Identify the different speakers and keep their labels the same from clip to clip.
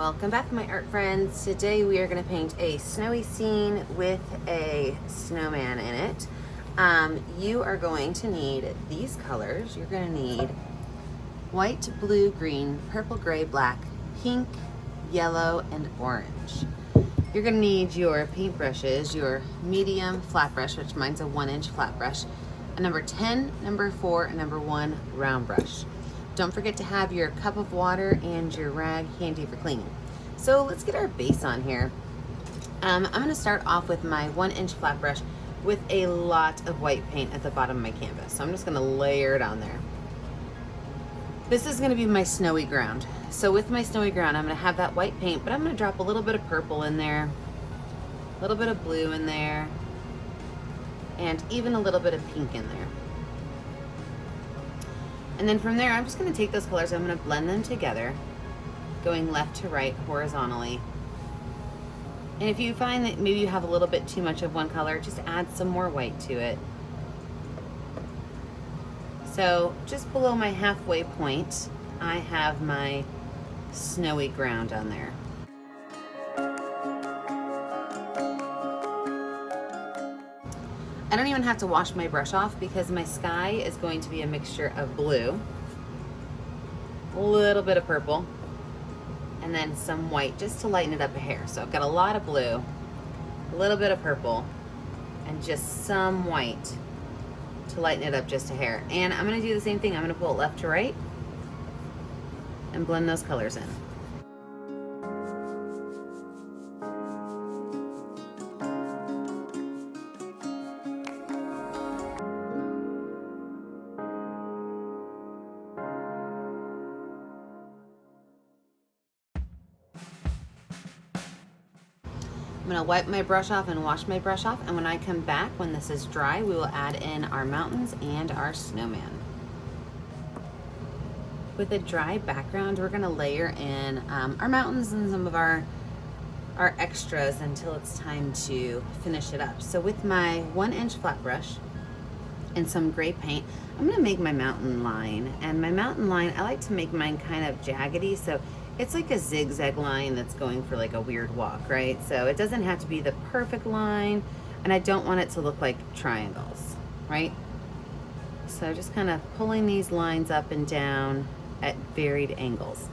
Speaker 1: Welcome back, my art friends. Today we are going to paint a snowy scene with a snowman in it. You are going to need these colors. You're going to need white, blue, green, purple, gray, black, pink, yellow, and orange. You're going to need your paintbrushes, your medium flat brush, which mine's a 1-inch flat brush, a number 10, number 4, and number 1 round brush. Don't forget to have your cup of water and your rag handy for cleaning. So let's get our base on here. I'm going to start off with my 1-inch flat brush with a lot of white paint at the bottom of my canvas. So I'm just going to layer it on there. This is going to be my snowy ground. So with my snowy ground, I'm going to have that white paint, but I'm going to drop a little bit of purple in there, a little bit of blue in there, and even a little bit of pink in there. And then from there, I'm just going to take those colors, I'm going to blend them together, going left to right horizontally. And if you find that maybe you have a little bit too much of one color, just add some more white to it. So just below my halfway point, I have my snowy ground on there. I don't even have to wash my brush off because my sky is going to be a mixture of blue, a little bit of purple, and then some white just to lighten it up a hair. So I've got a lot of blue, a little bit of purple, and just some white to lighten it up just a hair. And I'm going to do the same thing. I'm going to pull it left to right and blend those colors in. I'm going to wipe my brush off and wash my brush off, and when I come back, when this is dry, we will add in our mountains and our snowman. With a dry background, we're going to layer in our mountains and some of our extras until it's time to finish it up. So with my 1-inch flat brush and some gray paint, I'm going to make my mountain line. And my mountain line, I like to make mine kind of jaggedy, so it's like a zigzag line that's going for like a weird walk, right? So it doesn't have to be the perfect line, and I don't want it to look like triangles, right? So just kind of pulling these lines up and down at varied angles.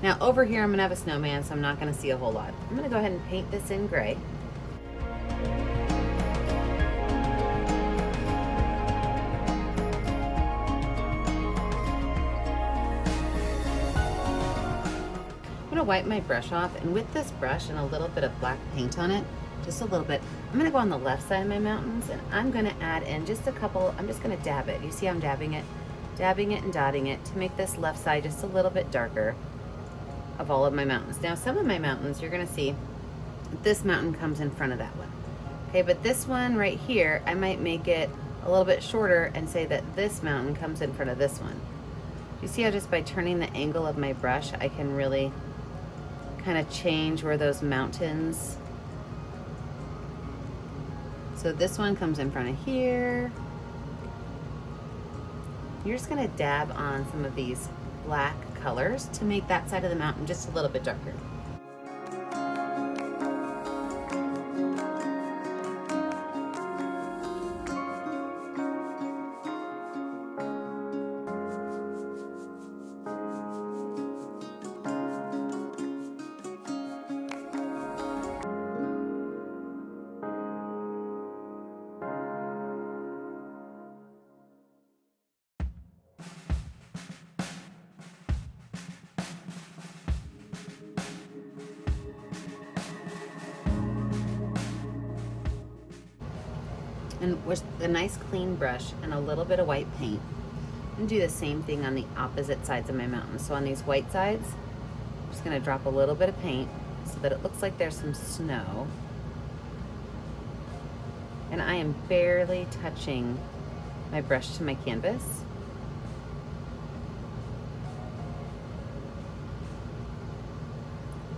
Speaker 1: Now over here, I'm gonna have a snowman, so I'm not gonna see a whole lot. I'm gonna go ahead and paint this in gray. I'm going to wipe my brush off, and with this brush and a little bit of black paint on it, just a little bit, I'm going to go on the left side of my mountains, and I'm going to add in just a couple. I'm just going to dab it. You see I'm dabbing it and dotting it to make this left side just a little bit darker of all of my mountains. Now some of my mountains, you're going to see this mountain comes in front of that one. Okay, but this one right here, I might make it a little bit shorter and say that this mountain comes in front of this one. You see how just by turning the angle of my brush, I can really kind of change where those mountains. So this one comes in front of here. You're just going to dab on some of these black colors to make that side of the mountain just a little bit darker. And with a nice clean brush and a little bit of white paint, and do the same thing on the opposite sides of my mountain. So on these white sides, I'm just going to drop a little bit of paint so that it looks like there's some snow. And I am barely touching my brush to my canvas.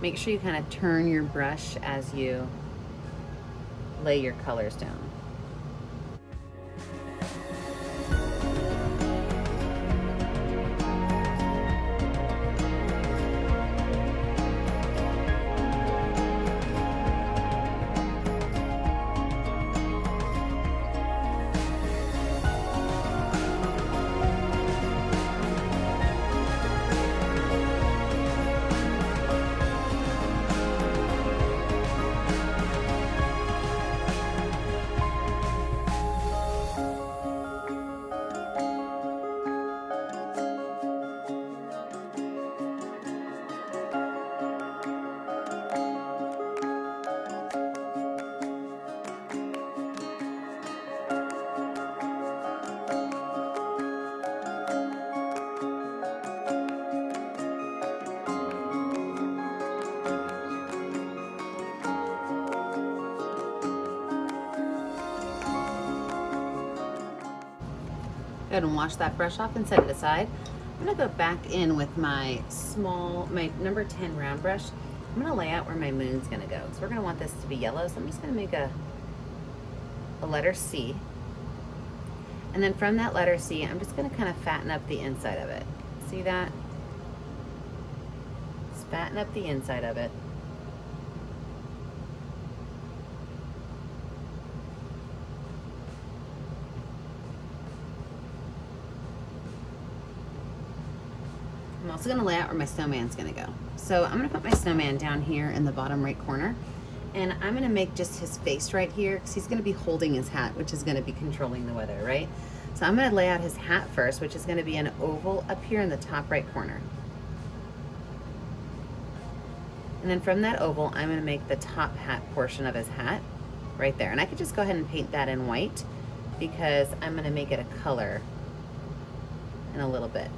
Speaker 1: Make sure you kind of turn your brush as you lay your colors down. ahead and wash that brush off and set it aside. I'm gonna go back in with my number 10 round brush. I'm gonna lay out where my moon's gonna go. So we're gonna want this to be yellow. So I'm just gonna make a letter C. And then from that letter C, I'm just gonna kind of fatten up the inside of it. See that? Just fatten up the inside of it. I'm also gonna lay out where my snowman's gonna go. So I'm gonna put my snowman down here in the bottom right corner, and I'm gonna make just his face right here because he's gonna be holding his hat, which is gonna be controlling the weather, right? So I'm gonna lay out his hat first, which is gonna be an oval up here in the top right corner. And then from that oval, I'm gonna make the top hat portion of his hat right there. And I could just go ahead and paint that in white because I'm gonna make it a color in a little bit.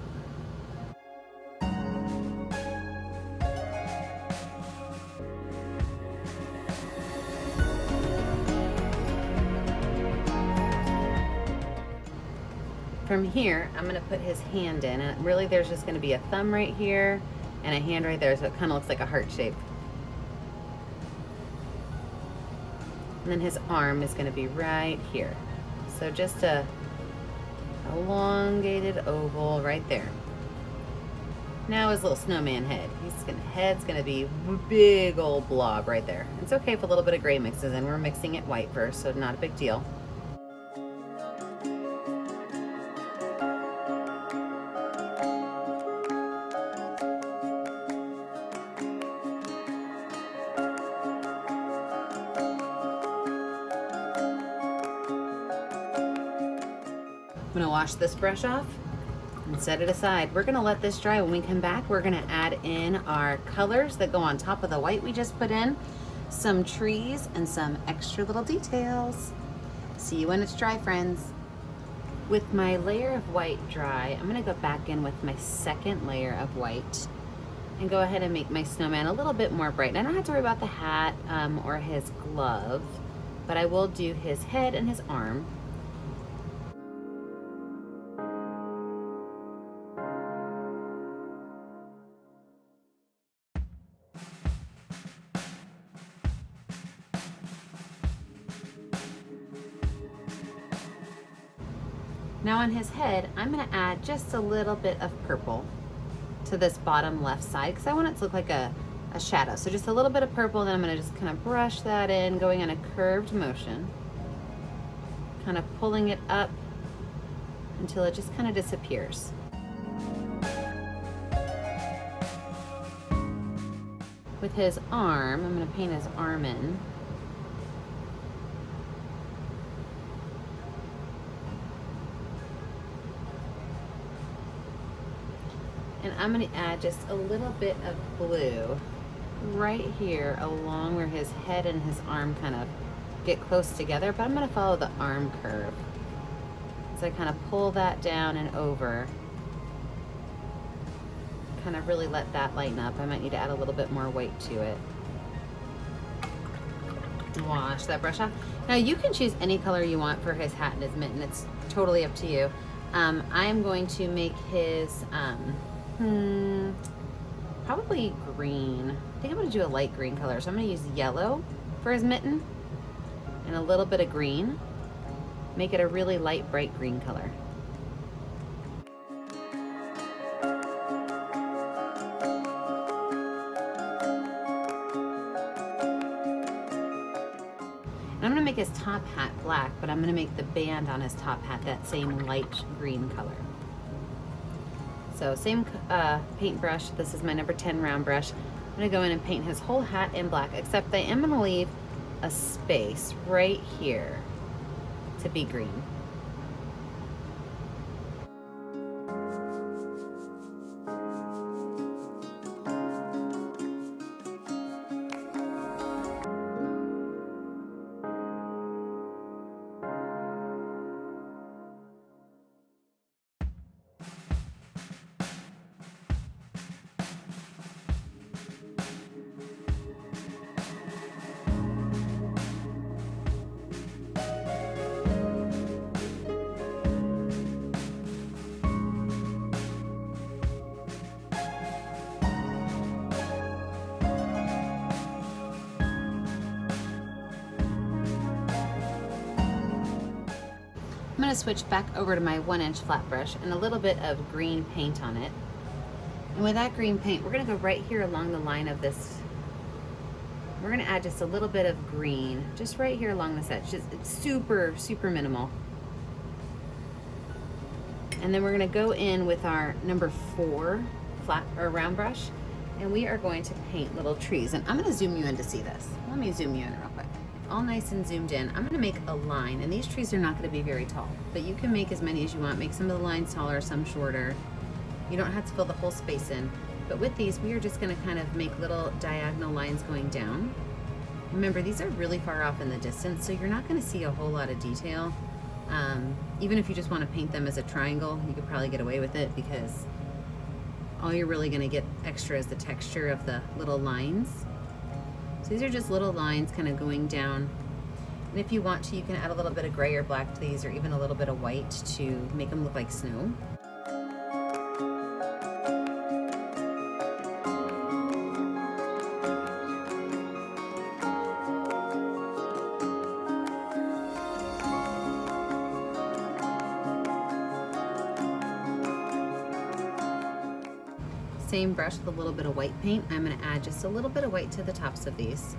Speaker 1: From here, I'm gonna put his hand in, and really there's just gonna be a thumb right here and a hand right there, so it kind of looks like a heart shape. And then his arm is gonna be right here. So just a elongated oval right there. Now his little snowman head. Head's gonna be a big old blob right there. It's okay if a little bit of gray mixes in. We're mixing it white first, so not a big deal. I'm gonna wash this brush off and set it aside. We're gonna let this dry. When we come back, we're gonna add in our colors that go on top of the white we just put in, some trees, and some extra little details. See you when it's dry, friends. With my layer of white dry, I'm gonna go back in with my second layer of white and go ahead and make my snowman a little bit more bright. And I don't have to worry about the hat or his glove, but I will do his head and his arm. Now on his head, I'm gonna add just a little bit of purple to this bottom left side because I want it to look like a shadow. So just a little bit of purple, then I'm gonna just kind of brush that in, going in a curved motion, kind of pulling it up until it just kind of disappears. With his arm, I'm gonna paint his arm in. And I'm gonna add just a little bit of blue right here along where his head and his arm kind of get close together, but I'm gonna follow the arm curve. So I kind of pull that down and over, kind of really let that lighten up. I might need to add a little bit more weight to it. Wash that brush off. Now you can choose any color you want for his hat and his mitten. It's totally up to you. I am going to make his probably green. I think I'm gonna do a light green color. So I'm gonna use yellow for his mitten and a little bit of green. Make it a really light, bright green color. And I'm gonna make his top hat black, but I'm gonna make the band on his top hat that same light green color. So same paintbrush. This is my number 10 round brush. I'm gonna go in and paint his whole hat in black, except I am gonna leave a space right here to be green. going to switch back over to my 1-inch flat brush and a little bit of green paint on it. And with that green paint, we're going to go right here along the line of this. We're going to add just a little bit of green, just right here along this edge. It's super, super minimal. And then we're going to go in with our number 4 flat or round brush, and we are going to paint little trees. And I'm going to zoom you in to see this. Let me zoom you in real quick. All nice and zoomed in. I'm going to make a line, and these trees are not going to be very tall, but you can make as many as you want. Make some of the lines taller, some shorter. You don't have to fill the whole space in. But with these, we are just going to kind of make little diagonal lines going down. Remember, these are really far off in the distance, so you're not going to see a whole lot of detail. Even if you just want to paint them as a triangle, you could probably get away with it, because all you're really going to get extra is the texture of the little lines. So these are just little lines kind of going down. And if you want to, you can add a little bit of gray or black to these, or even a little bit of white to make them look like snow. Same brush with a little bit of white paint. I'm going to add just a little bit of white to the tops of these.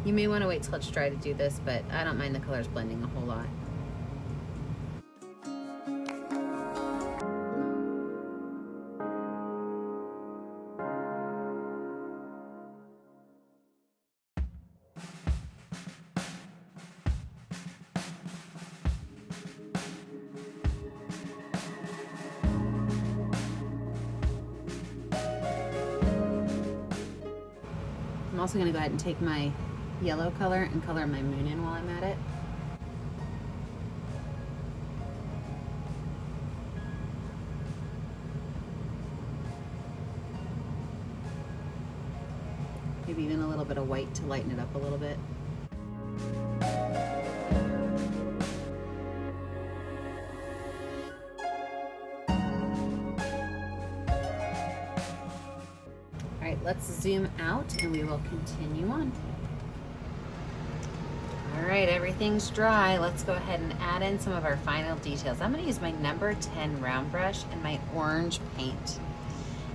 Speaker 1: You may want to wait till it's dry to do this, but I don't mind the colors blending a whole lot. I'm also going to go ahead and take my yellow color and color my moon in while I'm at it. Maybe even a little bit of white to lighten it up a little bit. All right, let's zoom out and we will continue on. All right, everything's dry. Let's go ahead and add in some of our final details. I'm going to use my number 10 round brush and my orange paint.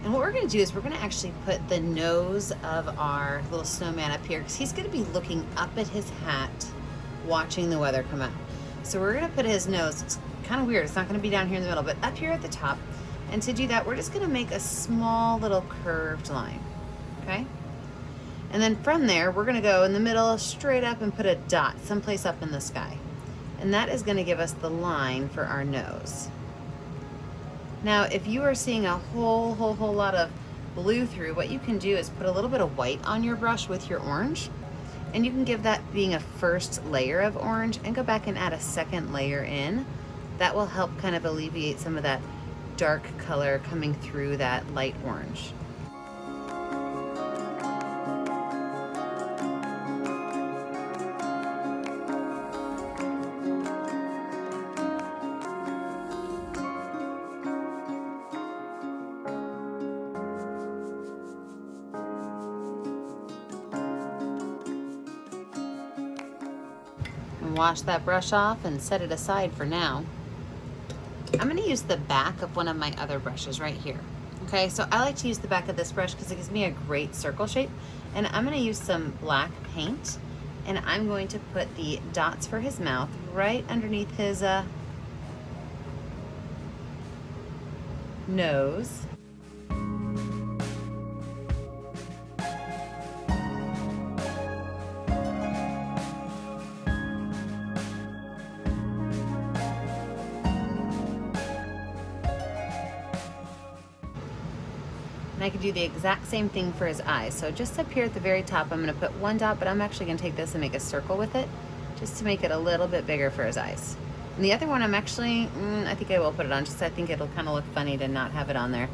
Speaker 1: And what we're going to do is we're going to actually put the nose of our little snowman up here, because he's going to be looking up at his hat, watching the weather come out. So we're going to put his nose, it's kind of weird, it's not going to be down here in the middle, but up here at the top. And to do that, we're just going to make a small little curved line, okay? And then from there, we're going to go in the middle straight up and put a dot someplace up in the sky. And that is going to give us the line for our nose. Now, if you are seeing a whole lot of blue through, what you can do is put a little bit of white on your brush with your orange, and you can give that being a first layer of orange and go back and add a second layer in. That will help kind of alleviate some of that dark color coming through that light orange. Wash that brush off and set it aside for now. I'm going to use the back of one of my other brushes right here. Okay, so I like to use the back of this brush because it gives me a great circle shape. And I'm going to use some black paint, and I'm going to put the dots for his mouth right underneath his nose. And I could do the exact same thing for his eyes. So just up here at the very top, I'm going to put one dot, but I'm actually going to take this and make a circle with it, just to make it a little bit bigger for his eyes. And the other one, I'm actually, I think I will put it on, just I think it'll kind of look funny to not have it on there.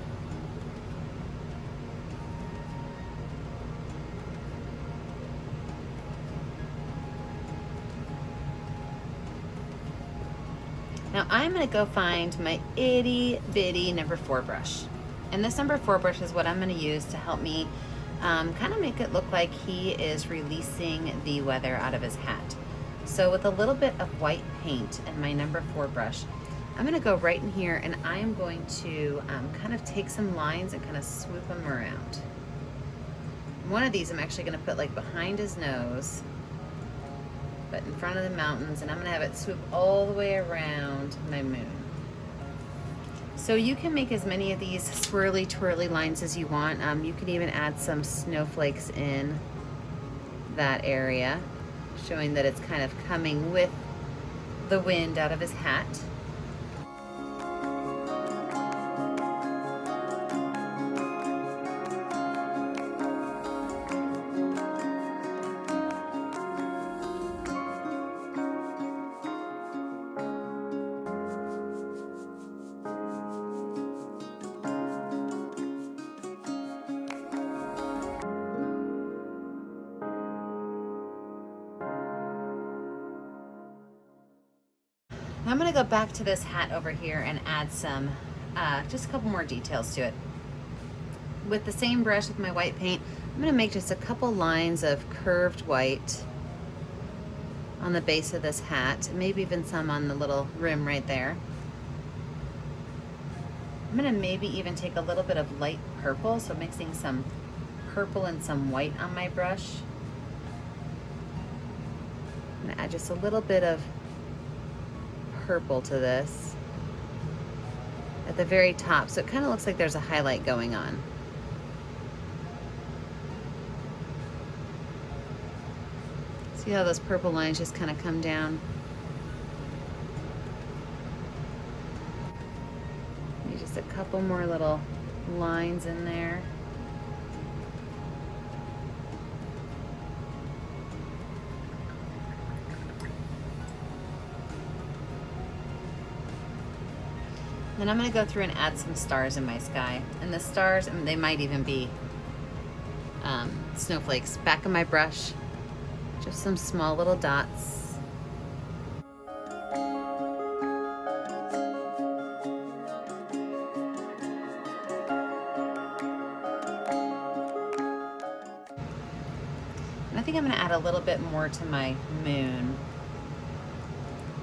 Speaker 1: Now I'm going to go find my itty bitty number 4 brush. And this number 4 brush is what I'm going to use to help me kind of make it look like he is releasing the weather out of his hat. So with a little bit of white paint and my number 4 brush, I'm gonna go right in here and I am going to kind of take some lines and kind of swoop them around. One of these I'm actually gonna put like behind his nose, but in front of the mountains, and I'm gonna have it swoop all the way around my moon. So you can make as many of these swirly twirly lines as you want. You can even add some snowflakes in that area, showing that it's kind of coming with the wind out of his hat. I'm gonna go back to this hat over here and add some, just a couple more details to it. With the same brush with my white paint, I'm gonna make just a couple lines of curved white on the base of this hat, maybe even some on the little rim right there. I'm gonna maybe even take a little bit of light purple, so mixing some purple and some white on my brush. I'm gonna add just a little bit of purple to this at the very top, so it kind of looks like there's a highlight going on. See how those purple lines just kind of come down? Maybe just a couple more little lines in there. Then I'm going to go through and add some stars in my sky. And the stars, they might even be snowflakes. Back of my brush, just some small little dots. And I think I'm going to add a little bit more to my moon.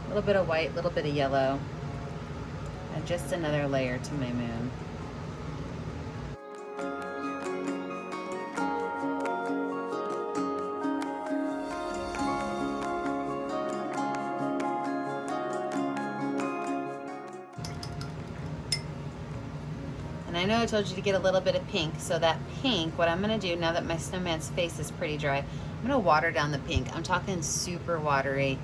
Speaker 1: A little bit of white, a little bit of yellow. And just another layer to my moon. And I know I told you to get a little bit of pink, so that pink, what I'm gonna do now that my snowman's face is pretty dry, I'm gonna water down the pink. I'm talking super watery,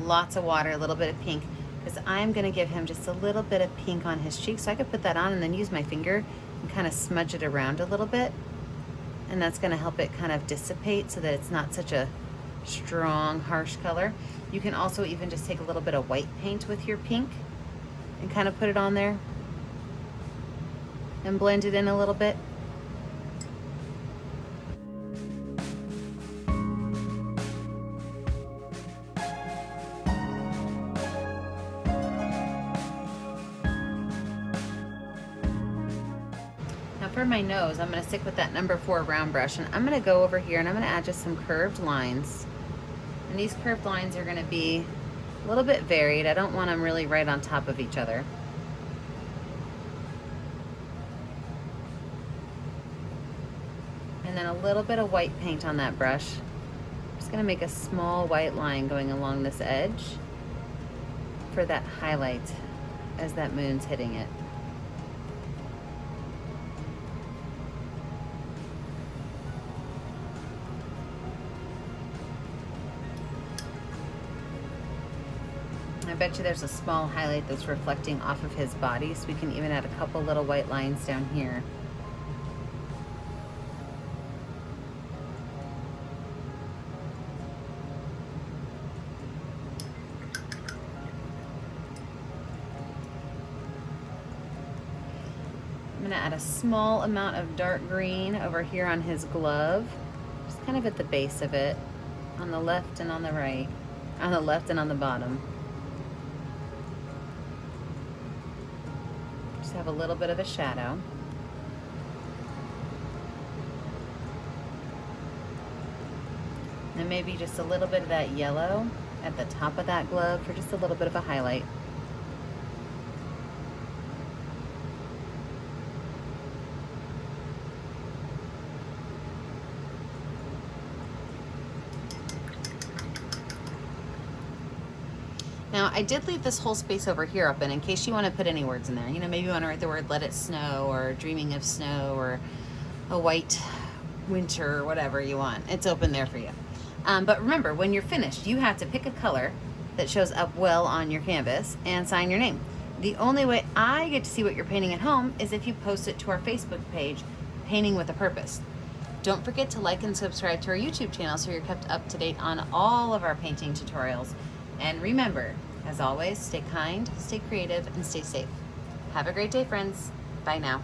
Speaker 1: lots of water, a little bit of pink, because I'm gonna give him just a little bit of pink on his cheek, so I could put that on and then use my finger and kind of smudge it around a little bit. And that's gonna help it kind of dissipate so that it's not such a strong, harsh color. You can also even just take a little bit of white paint with your pink and kind of put it on there and blend it in a little bit. Now for my nose, I'm going to stick with that number 4 round brush, and I'm going to go over here and I'm going to add just some curved lines. And these curved lines are going to be a little bit varied. I don't want them really right on top of each other. And then a little bit of white paint on that brush. I'm just going to make a small white line going along this edge for that highlight as that moon's hitting it. I bet you there's a small highlight that's reflecting off of his body, so we can even add a couple little white lines down here. I'm going to add a small amount of dark green over here on his glove, just kind of at the base of it, on the left and on the right, on the left and on the bottom. Just have a little bit of a shadow. And maybe just a little bit of that yellow at the top of that glove for just a little bit of a highlight. Now, I did leave this whole space over here open in case you want to put any words in there. You know, maybe you want to write the word "let it snow" or "dreaming of snow" or a white winter or whatever you want. It's open there for you. But remember, when you're finished, you have to pick a color that shows up well on your canvas and sign your name. The only way I get to see what you're painting at home is if you post it to our Facebook page, Painting with a Purpose. Don't forget to like and subscribe to our YouTube channel so you're kept up to date on all of our painting tutorials. And remember, as always, stay kind, stay creative, and stay safe. Have a great day, friends. Bye now.